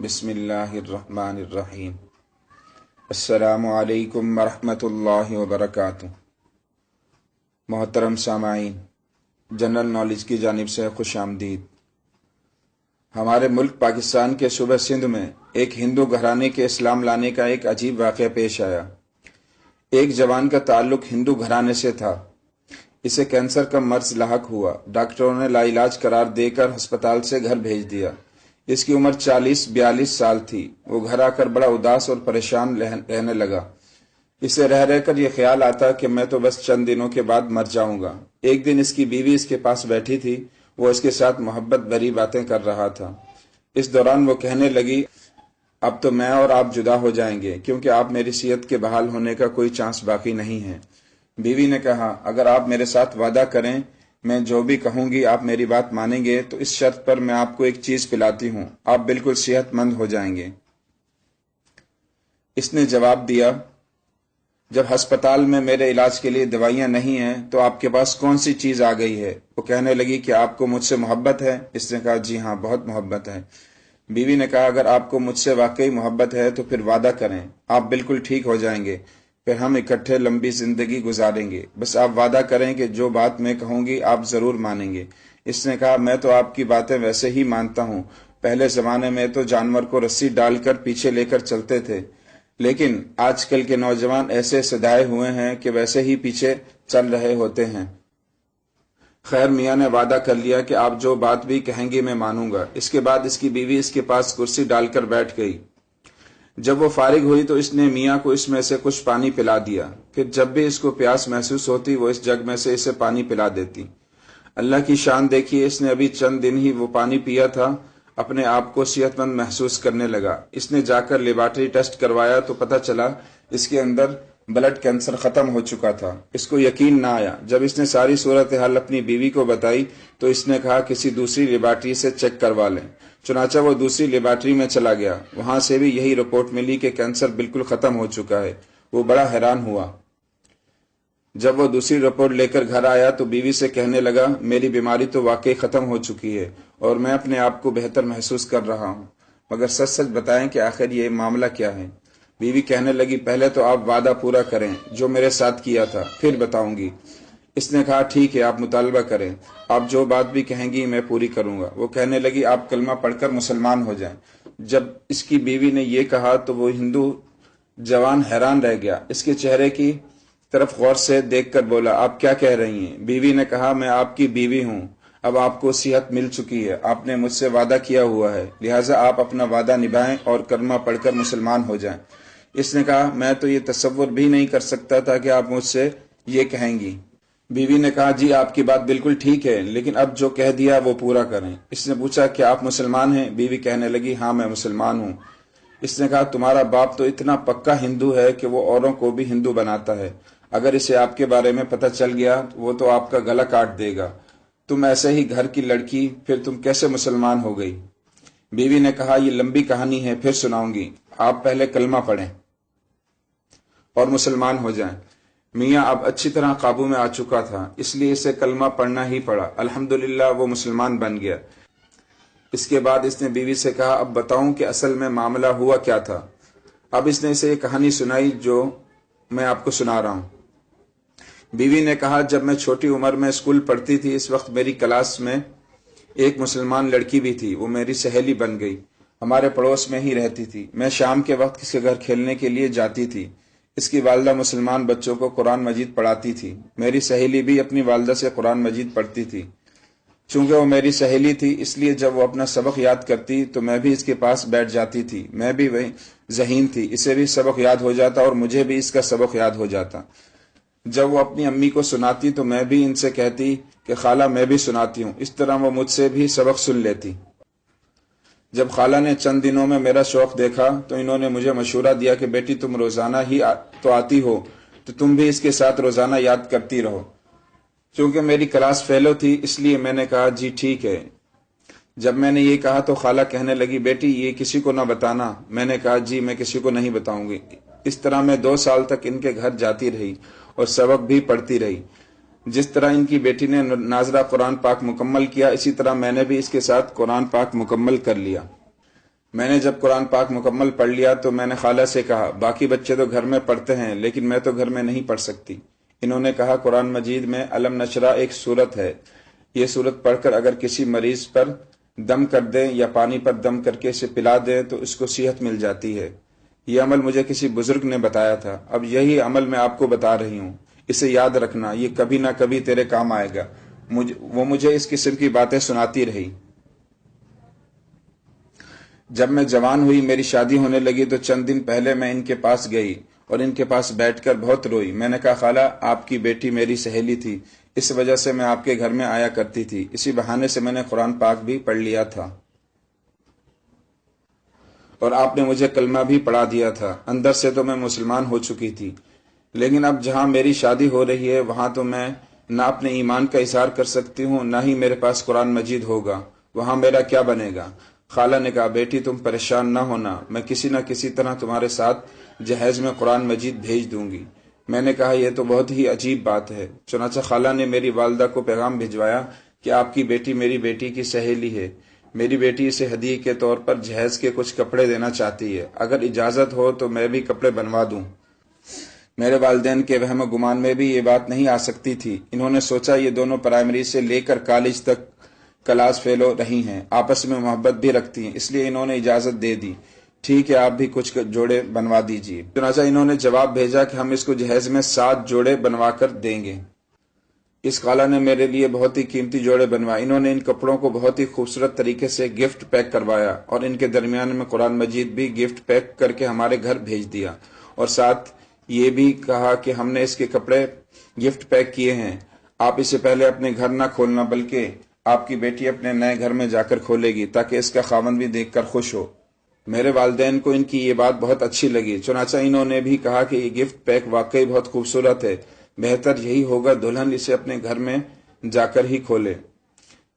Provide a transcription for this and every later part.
بسم اللہ الرحمن الرحیم۔ السلام علیکم ورحمۃ اللہ وبرکاتہ۔ محترم سامعین، جنرل نالج کی جانب سے خوش آمدید۔ ہمارے ملک پاکستان کے صوبہ سندھ میں ایک ہندو گھرانے کے اسلام لانے کا ایک عجیب واقعہ پیش آیا۔ ایک جوان کا تعلق ہندو گھرانے سے تھا۔ اسے کینسر کا مرض لاحق ہوا۔ ڈاکٹروں نے لا علاج قرار دے کر ہسپتال سے گھر بھیج دیا۔ اس کی عمر 40-42 سال تھی۔ وہ گھر آ کر بڑا اداس اور پریشان رہنے لگا۔ اسے رہ کر یہ خیال آتا کہ میں تو بس چند دنوں کے بعد مر جاؤں گا۔ ایک دن اس کی بیوی اس کے پاس بیٹھی تھی۔ وہ اس کے ساتھ محبت بھری باتیں کر رہا تھا۔ اس دوران وہ کہنے لگی، اب تو میں اور آپ جدا ہو جائیں گے، کیونکہ آپ میری صحت کے بحال ہونے کا کوئی چانس باقی نہیں ہے۔ بیوی نے کہا، اگر آپ میرے ساتھ وعدہ کریں، میں جو بھی کہوں گی آپ میری بات مانیں گے، تو اس شرط پر میں آپ کو ایک چیز پلاتی ہوں، آپ بالکل صحت مند ہو جائیں گے۔ اس نے جواب دیا، جب ہسپتال میں میرے علاج کے لیے دوائیاں نہیں ہیں تو آپ کے پاس کون سی چیز آ گئی ہے؟ وہ کہنے لگی کہ آپ کو مجھ سے محبت ہے؟ اس نے کہا، جی ہاں، بہت محبت ہے۔ بیوی نے کہا، اگر آپ کو مجھ سے واقعی محبت ہے تو پھر وعدہ کریں، آپ بالکل ٹھیک ہو جائیں گے، پھر ہم اکٹھے لمبی زندگی گزاریں گے۔ بس آپ وعدہ کریں کہ جو بات میں کہوں گی آپ ضرور مانیں گے۔ اس نے کہا، میں تو آپ کی باتیں ویسے ہی مانتا ہوں۔ پہلے زمانے میں تو جانور کو رسی ڈال کر پیچھے لے کر چلتے تھے، لیکن آج کل کے نوجوان ایسے سدائے ہوئے ہیں کہ ویسے ہی پیچھے چل رہے ہوتے ہیں۔ خیر، میاں نے وعدہ کر لیا کہ آپ جو بات بھی کہیں گی میں مانوں گا۔ اس کے بعد اس کی بیوی اس کے پاس کرسی ڈال کر بیٹھ گئی۔ جب وہ فارغ ہوئی تو اس نے میاں کو اس میں سے کچھ پانی پلا دیا۔ پھر جب بھی اس کو پیاس محسوس ہوتی وہ اس جگ میں سے اسے پانی پلا دیتی۔ اللہ کی شان دیکھیے، اس نے ابھی چند دن ہی وہ پانی پیا تھا، اپنے آپ کو صحت مند محسوس کرنے لگا۔ اس نے جا کر لیبارٹری ٹیسٹ کروایا تو پتہ چلا اس کے اندر بلڈ کینسر ختم ہو چکا تھا۔ اس کو یقین نہ آیا۔ جب اس نے ساری صورتحال اپنی بیوی کو بتائی تو اس نے کہا، کسی دوسری لیبارٹری سے چیک کروا لیں۔ چنانچہ وہ دوسری لیبارٹری میں چلا گیا۔ وہاں سے بھی یہی رپورٹ ملی کہ کینسر بالکل ختم ہو چکا ہے۔ وہ بڑا حیران ہوا۔ جب وہ دوسری رپورٹ لے کر گھر آیا تو بیوی سے کہنے لگا، میری بیماری تو واقعی ختم ہو چکی ہے اور میں اپنے آپ کو بہتر محسوس کر رہا ہوں، مگر سچ سچ بتائیں کہ آخر یہ معاملہ کیا ہے؟ بیوی کہنے لگی، پہلے تو آپ وعدہ پورا کریں جو میرے ساتھ کیا تھا، پھر بتاؤں گی۔ اس نے کہا، ٹھیک ہے، آپ مطالبہ کریں، آپ جو بات بھی کہیں گی میں پوری کروں گا۔ وہ کہنے لگی، آپ کلمہ پڑھ کر مسلمان ہو جائیں۔ جب اس کی بیوی نے یہ کہا تو وہ ہندو جوان حیران رہ گیا۔ اس کے چہرے کی طرف غور سے دیکھ کر بولا، آپ کیا کہہ رہی ہیں؟ بیوی نے کہا، میں آپ کی بیوی ہوں، اب آپ کو صحت مل چکی ہے، آپ نے مجھ سے وعدہ کیا ہوا ہے، لہٰذا آپ اپنا وعدہ نبھائیں اور کلمہ پڑھ کر مسلمان ہو جائیں۔ اس نے کہا، میں تو یہ تصور بھی نہیں کر سکتا تھا کہ آپ مجھ سے یہ کہیں گی۔ بیوی نے کہا، جی آپ کی بات بالکل ٹھیک ہے، لیکن اب جو کہہ دیا وہ پورا کریں۔ اس نے پوچھا، کیا آپ مسلمان ہیں؟ بیوی کہنے لگی، ہاں میں مسلمان ہوں۔ اس نے کہا، تمہارا باپ تو اتنا پکا ہندو ہے کہ وہ اوروں کو بھی ہندو بناتا ہے، اگر اسے آپ کے بارے میں پتہ چل گیا وہ تو آپ کا گلا کاٹ دے گا۔ تم ایسے ہی گھر کی لڑکی، پھر تم کیسے مسلمان ہو گئی؟ بیوی نے کہا، یہ لمبی کہانی ہے، پھر سناؤں گی، آپ پہلے کلمہ پڑھیں اور مسلمان ہو جائیں۔ میاں اب اچھی طرح قابو میں آ چکا تھا، اس لیے اسے کلمہ پڑھنا ہی پڑا۔ الحمدللہ وہ مسلمان بن گیا۔ اس کے بعد اس نے بیوی سے کہا، اب بتاؤں کہ اصل میں معاملہ ہوا کیا تھا۔ اب اس نے اسے یہ کہانی سنائی جو میں آپ کو سنا رہا ہوں۔ بیوی نے کہا، جب میں چھوٹی عمر میں اسکول پڑھتی تھی، اس وقت میری کلاس میں ایک مسلمان لڑکی بھی تھی، وہ میری سہیلی بن گئی، ہمارے پڑوس میں ہی رہتی تھی۔ میں شام کے وقت اس کے گھر کھیلنے کے لیے جاتی تھی۔ اس کی والدہ مسلمان بچوں کو قرآن مجید پڑھاتی تھی۔ میری سہیلی بھی اپنی والدہ سے قرآن مجید پڑھتی تھی۔ چونکہ وہ میری سہیلی تھی اس لیے جب وہ اپنا سبق یاد کرتی تو میں بھی اس کے پاس بیٹھ جاتی تھی۔ میں بھی وہی ذہین تھی، اسے بھی سبق یاد ہو جاتا اور مجھے بھی اس کا سبق یاد ہو جاتا۔ جب وہ اپنی امی کو سناتی تو میں بھی ان سے کہتی کہ خالہ میں بھی سناتی ہوں، اس طرح وہ مجھ سے بھی سبق سن لیتی۔ جب خالہ نے چند دنوں میں میرا شوق دیکھا تو انہوں نے مجھے مشورہ دیا کہ بیٹی تم روزانہ ہی تو آتی ہو تو تم بھی اس کے ساتھ روزانہ یاد کرتی رہو۔ چونکہ میری کلاس فیلو تھی اس لیے میں نے کہا، جی ٹھیک ہے۔ جب میں نے یہ کہا تو خالہ کہنے لگی، بیٹی یہ کسی کو نہ بتانا۔ میں نے کہا، جی میں کسی کو نہیں بتاؤں گی۔ اس طرح میں 2 سال تک ان کے گھر جاتی رہی اور سبق بھی پڑھتی رہی۔ جس طرح ان کی بیٹی نے ناظرہ قرآن پاک مکمل کیا، اسی طرح میں نے بھی اس کے ساتھ قرآن پاک مکمل کر لیا۔ میں نے جب قرآن پاک مکمل پڑھ لیا تو میں نے خالہ سے کہا باقی بچے تو گھر میں پڑھتے ہیں لیکن میں تو گھر میں نہیں پڑھ سکتی۔ انہوں نے کہا قرآن مجید میں علم نشرح ایک سورت ہے، یہ سورت پڑھ کر اگر کسی مریض پر دم کر دیں یا پانی پر دم کر کے اسے پلا دیں تو اس کو صحت مل جاتی ہے۔ یہ عمل مجھے کسی بزرگ نے بتایا تھا، اب یہی عمل میں آپ کو بتا رہی ہوں، اسے یاد رکھنا، یہ کبھی نہ کبھی تیرے کام آئے گا۔ وہ مجھے اس قسم کی باتیں سناتی رہی۔ جب میں جوان ہوئی، میری شادی ہونے لگی تو چند دن پہلے میں ان کے پاس گئی اور ان کے پاس بیٹھ کر بہت روئی۔ میں نے کہا خالہ آپ کی بیٹی میری سہیلی تھی، اس وجہ سے میں آپ کے گھر میں آیا کرتی تھی، اسی بہانے سے میں نے قرآن پاک بھی پڑھ لیا تھا اور آپ نے مجھے کلمہ بھی پڑھا دیا تھا۔ اندر سے تو میں مسلمان ہو چکی تھی، لیکن اب جہاں میری شادی ہو رہی ہے وہاں تو میں نہ اپنے ایمان کا اظہار کر سکتی ہوں نہ ہی میرے پاس قرآن مجید ہوگا، وہاں میرا کیا بنے گا؟ خالہ نے کہا بیٹی تم پریشان نہ ہونا، میں کسی نہ کسی طرح تمہارے ساتھ جہیز میں قرآن مجید بھیج دوں گی۔ میں نے کہا یہ تو بہت ہی عجیب بات ہے۔ چنانچہ خالہ نے میری والدہ کو پیغام بھجوایا کہ آپ کی بیٹی میری بیٹی کی سہیلی ہے، میری بیٹی اسے ہدیے کے طور پر جہیز کے کچھ کپڑے دینا چاہتی ہے، اگر اجازت ہو تو میں بھی کپڑے بنوا دوں۔ میرے والدین کے وہم و گمان میں بھی یہ بات نہیں آ سکتی تھی۔ انہوں نے سوچا یہ دونوں پرائمری سے لے کر کالج تک کلاس فیلو رہی ہیں، آپس میں محبت بھی رکھتی ہیں، اس لیے انہوں نے اجازت دے دی۔ ٹھیک ہے آپ بھی کچھ جوڑے بنوا دیجیے۔ چنانچہ انہوں نے جواب بھیجا کہ ہم اس کو جہیز میں 7 جوڑے بنوا کر دیں گے۔ اس خالہ نے میرے لیے بہت ہی قیمتی جوڑے بنوائے۔ انہوں نے ان کپڑوں کو بہت ہی خوبصورت طریقے سے گفٹ پیک کروایا اور ان کے درمیان میں قرآن مجید بھی گفٹ پیک کر کے ہمارے گھر بھیج دیا، اور ساتھ یہ بھی کہا کہ ہم نے اس کے کپڑے گفٹ پیک کیے ہیں، آپ اسے پہلے اپنے گھر نہ کھولنا بلکہ آپ کی بیٹی اپنے نئے گھر میں جا کر کھولے گی تاکہ اس کا خاوند بھی دیکھ کر خوش ہو۔ میرے والدین کو ان کی یہ بات بہت اچھی لگی، چنانچہ انہوں نے بھی کہا کہ یہ گفٹ پیک واقعی بہت خوبصورت ہے، بہتر یہی ہوگا دلہن اسے اپنے گھر میں جا کر ہی کھولے۔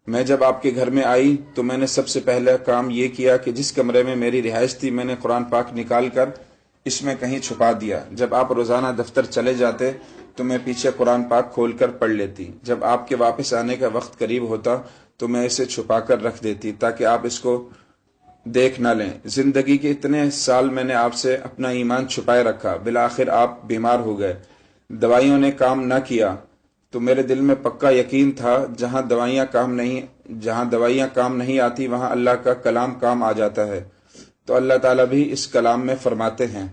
میں جب آپ کے گھر میں آئی تو میں نے سب سے پہلا کام یہ کیا کہ جس کمرے میں میری رہائش تھی میں نے قرآن پاک نکال کر اس میں کہیں چھپا دیا۔ جب آپ روزانہ دفتر چلے جاتے تو میں پیچھے قرآن پاک کھول کر پڑھ لیتی، جب آپ کے واپس آنے کا وقت قریب ہوتا تو میں اسے چھپا کر رکھ دیتی تاکہ آپ اس کو دیکھ نہ لیں۔ زندگی کے اتنے سال میں نے آپ سے اپنا ایمان چھپائے رکھا، بالآخر آپ بیمار ہو گئے، دوائیوں نے کام نہ کیا تو میرے دل میں پکا یقین تھا جہاں دوائیاں کام نہیں آتی وہاں اللہ کا کلام کام آ جاتا ہے، تو اللہ تعالیٰ بھی اس کلام میں فرماتے ہیں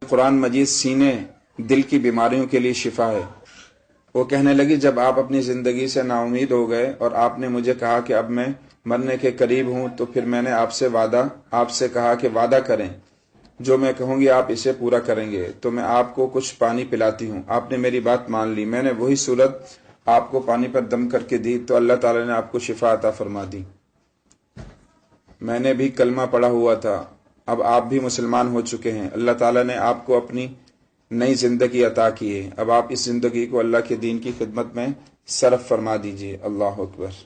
قرآن مجید سینے دل کی بیماریوں کے لیے شفا ہے۔ وہ کہنے لگی جب آپ اپنی زندگی سے نا امید ہو گئے اور آپ نے مجھے کہا کہ اب میں مرنے کے قریب ہوں تو پھر میں نے آپ سے کہا کہ وعدہ کریں، جو میں کہوں گی آپ اسے پورا کریں گے، تو میں آپ کو کچھ پانی پلاتی ہوں۔ آپ نے میری بات مان لی، میں نے وہی صورت آپ کو پانی پر دم کر کے دی تو اللہ تعالیٰ نے آپ کو شفا عطا فرما دی۔ میں نے بھی کلمہ پڑھا ہوا تھا، اب آپ بھی مسلمان ہو چکے ہیں، اللہ تعالیٰ نے آپ کو اپنی نئی زندگی عطا کی ہے، اب آپ اس زندگی کو اللہ کے دین کی خدمت میں صرف فرما دیجیے۔ اللہ اکبر۔